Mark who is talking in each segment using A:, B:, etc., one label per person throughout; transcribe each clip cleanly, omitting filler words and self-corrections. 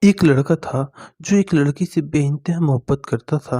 A: एक लड़का था जो एक लड़की से बेइंतहा मोहब्बत करता था।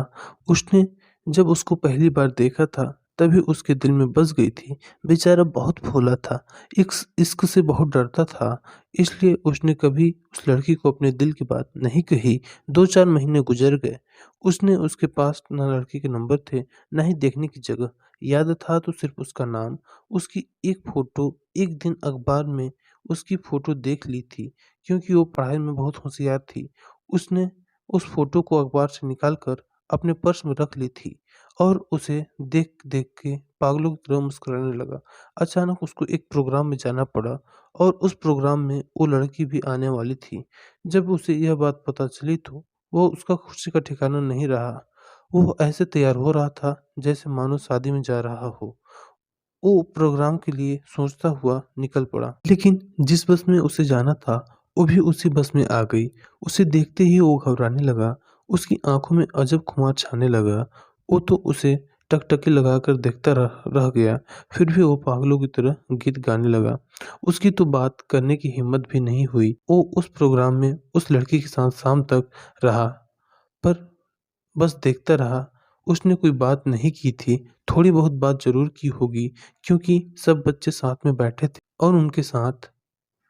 A: उसने जब उसको पहली बार देखा था तभी उसके दिल में बस गई थी। बेचारा बहुत भोला था, इश्क से बहुत डरता था, इसलिए उसने कभी उस लड़की को अपने दिल की बात नहीं कही। 2-4 महीने गुजर गए। उसने उसके पास ना लड़की के नंबर थे, ना ही देखने की जगह। याद था तो सिर्फ उसका नाम, उसकी एक फ़ोटो। एक दिन अखबार में उसकी फ़ोटो देख ली थी क्योंकि वो पढ़ाई में बहुत होशियार थी। उसने उस फ़ोटो को अखबार से निकाल कर अपने पर्स में रख ली थी और उसे देख-देख के पागलों की तरह मुस्कुराने लगा। अचानक उसको एक प्रोग्राम में जाना पड़ा और उस प्रोग्राम में वो लड़की भी आने वाली थी। जब उसे यह बात पता चली तो वो उसका खुशी का ठिकाना नहीं रहा। वो ऐसे तैयार हो रहा था जैसे मानो शादी में जा रहा हो। वो प्रोग्राम के लिए सोचता हुआ निकल पड़ा। लेकिन जिस बस में उसे जाना था, वो भी उसी बस में आ गई। उसे देखते ही वो घबराने लगा। उसकी आँखों में अजब खुमार छाने लगा। वो तो उसे टकटकी लगाकर देखता रह रह गया। फिर भी वो पागलों की तरह गीत गाने लगा। उसकी तो बात करने की हिम्मत भी नहीं हुई। वो उस प्रोग्राम में उस लड़की के साथ शाम तक रहा, पर बस देखता रहा। उसने कोई बात नहीं की थी, थोड़ी बहुत बात ज़रूर की होगी क्योंकि सब बच्चे साथ में बैठे थे और उनके साथ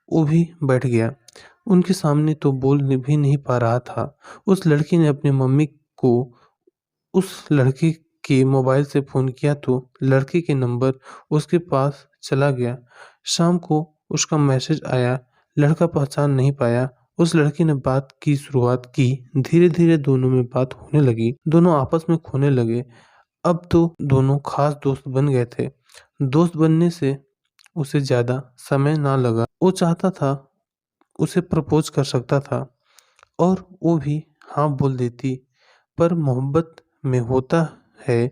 A: वो भी बैठ गया। उनके सामने तो बोल भी नहीं पा रहा था। उस लड़की ने अपनी मम्मी को उस लड़के के मोबाइल से फ़ोन किया तो लड़के के नंबर उसके पास चला गया। शाम को उसका मैसेज आया, लड़का पहचान नहीं पाया। उस लड़की ने बात की शुरुआत की, धीरे-धीरे दोनों में बात होने लगी, दोनों आपस में खोने लगे। अब तो दोनों खास दोस्त बन गए थे। दोस्त बनने से उसे ज़्यादा समय ना लगा। वो चाहता था, उसे प्रपोज़ कर सकता था और वो भी हाँ बोल देती। पर मोहब्बत में होता है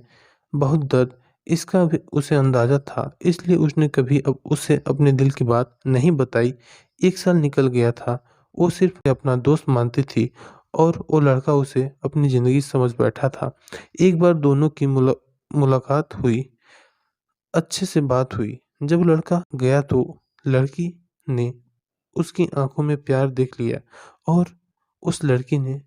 A: बहुत दर्द, इसका भी उसे अंदाज़ा था। इसलिए उसने कभी अब उसे अपने दिल की बात नहीं बताई। 1 साल निकल गया था। वो सिर्फ़ अपना दोस्त मानती थी और वो लड़का उसे अपनी ज़िंदगी समझ बैठा था। एक बार दोनों की मुलाकात हुई, अच्छे से बात हुई। जब लड़का गया तो लड़की ने उसकी आँखों में प्यार देख लिया और उस लड़की ने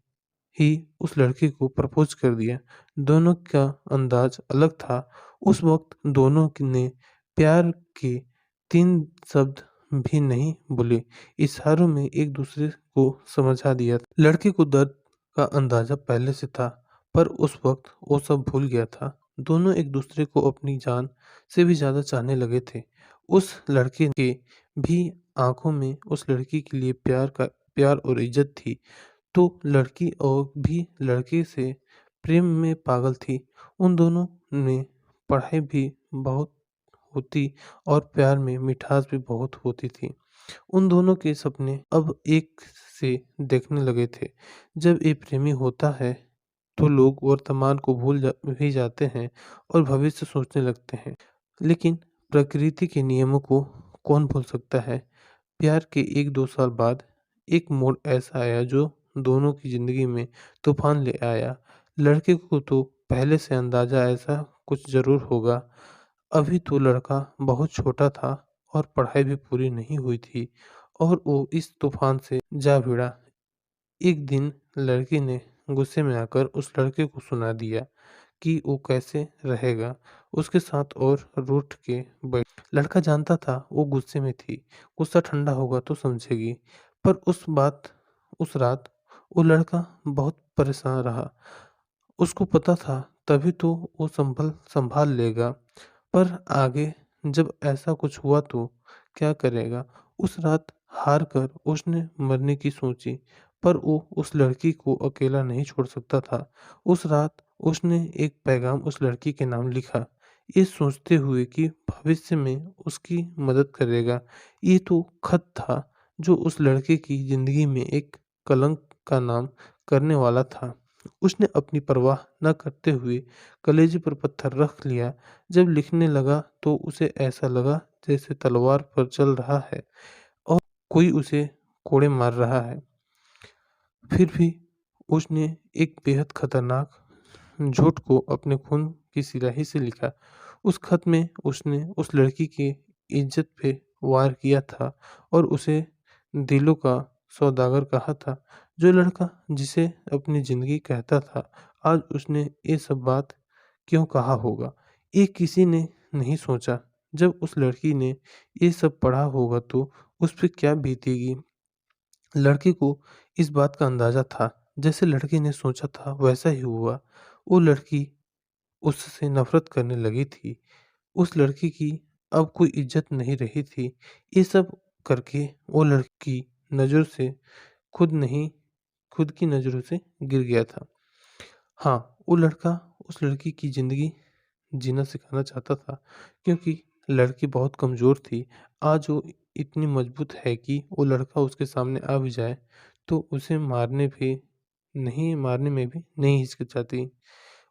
A: ही उस लड़के को प्रपोज़ कर दिया। दोनों का अंदाज़ अलग था। उस वक़्त दोनों ने प्यार के 3 शब्द भी नहीं बोले, इशारों में एक-दूसरे को समझा दिया। लड़के को दर्द का अंदाज़ा पहले से था, पर उस वक़्त वो सब भूल गया था। दोनों एक-दूसरे को अपनी जान से भी ज़्यादा चाहने लगे थे। उस लड़के के भी आँखों में उस लड़की के लिए प्यार और इज़्ज़त थी। तो लड़की और भी लड़के से प्रेम में पागल थी। उन दोनों में पढ़ाई भी बहुत होती और प्यार में मिठास भी बहुत होती थी। उन दोनों के सपने अब एक से देखने लगे थे। जब एक प्रेमी होता है तो लोग वर्तमान को भी जाते हैं और भविष्य सोचने लगते हैं। लेकिन प्रकृति के नियमों को कौन भूल सकता है? प्यार के 1-2 साल बाद एक मोड़ ऐसा आया जो दोनों की ज़िंदगी में तूफ़ान ले आया। लड़के को तो पहले से अंदाज़ा ऐसा कुछ ज़रूर होगा। अभी तो लड़का बहुत छोटा था और पढ़ाई भी पूरी नहीं हुई थी और वो इस तूफ़ान से जा भिड़ा। एक दिन लड़की ने गुस्से में आकर उस लड़के को सुना दिया कि वो कैसे रहेगा उसके साथ और रूठ के बैठ। लड़का जानता था वो गुस्से में थी, गुस्सा ठंडा होगा तो समझेगी। पर उस रात वो लड़का बहुत परेशान रहा। उसको पता था तभी तो वो संभाल लेगा, पर आगे जब ऐसा कुछ हुआ तो क्या करेगा? उस रात हार कर उसने मरने की सोची, पर वो उस लड़की को अकेला नहीं छोड़ सकता था। उस रात उसने एक पैगाम उस लड़की के नाम लिखा, ये सोचते हुए कि भविष्य में उसकी मदद करेगा। ये तो खत था जो उस लड़के की ज़िंदगी में एक कलंक का नाम करने वाला था। उसने अपनी परवाह न करते हुए कलेजे पर पत्थर रख लिया। जब लिखने लगा तो उसे ऐसा लगा जैसे तलवार पर चल रहा है और कोई उसे कोड़े मार रहा है। फिर भी उसने एक बेहद खतरनाक झूठ को अपने खून की स्याही से लिखा। उस खत में उसने उस लड़की की इज़्ज़त पे वार किया था और उसे दिलों का सौदागर कहा था। जो लड़का जिसे अपनी ज़िंदगी कहता था, आज उसने ये सब बात क्यों कहा होगा? ये किसी ने नहीं सोचा। जब उस लड़की ने ये सब पढ़ा होगा तो उस पे क्या बीतेगी? लड़के को इस बात का अंदाज़ा था। जैसे लड़के ने सोचा था वैसा ही हुआ। वो लड़की उससे नफ़रत करने लगी थी। उस लड़की की अब कोई इज़्ज़त नहीं रही थी। ये सब करके वो लड़की नज़रों से खुद नहीं खुद की नज़रों से गिर गया था। हाँ, वो लड़का उस लड़की की ज़िंदगी जीना सिखाना चाहता था क्योंकि लड़की बहुत कमज़ोर थी। आज वो इतनी मज़बूत है कि वो लड़का उसके सामने आ भी जाए तो उसे मारने में भी नहीं हिचकिचाती।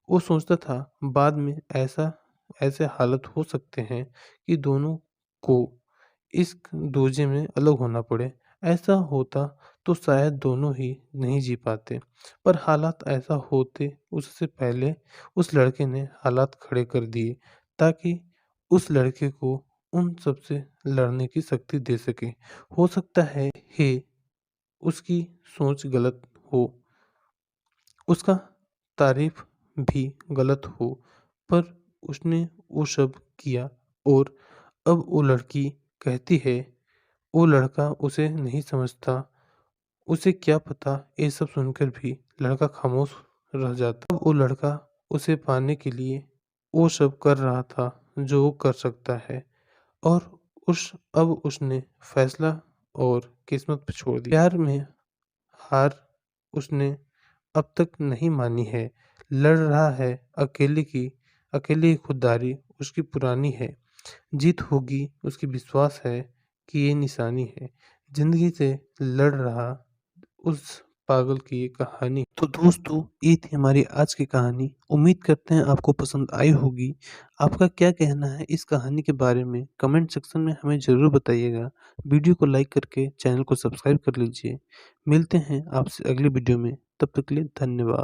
A: वो सोचता था बाद में ऐसे हालत हो सकते हैं कि दोनों को इस दूजे में अलग होना पड़े। ऐसा होता तो शायद दोनों ही नहीं जी पाते। पर हालात ऐसा होते उससे पहले उस लड़के ने हालात खड़े कर दिए ताकि उस लड़के को उन सब से लड़ने की शक्ति दे सके। हो सकता है उसकी सोच गलत हो, उसका तारीफ भी गलत हो, पर उसने वो सब किया और अब वो लड़की कहती है वो लड़का उसे नहीं समझता। उसे क्या पता, ये सब सुनकर भी लड़का खामोश रह जाता। अब वो लड़का उसे पाने के लिए वो सब कर रहा था जो वो कर सकता है और उस अब उसने फैसला और किस्मत पे छोड़ दिया। प्यार में हार उसने अब तक नहीं मानी है। लड़ रहा है अकेले की खुददारी उसकी पुरानी है। जीत होगी उसकी विश्वास है कि ये निशानी है। ज़िंदगी से लड़ रहा उस पागल की ये कहानी। तो दोस्तों, ये थी हमारी आज की कहानी। उम्मीद करते हैं आपको पसंद आई होगी। आपका क्या कहना है इस कहानी के बारे में कमेंट सेक्शन में हमें ज़रूर बताइएगा। वीडियो को लाइक करके चैनल को सब्सक्राइब कर लीजिए। मिलते हैं आपसे अगली वीडियो में, तब तक के लिए धन्यवाद।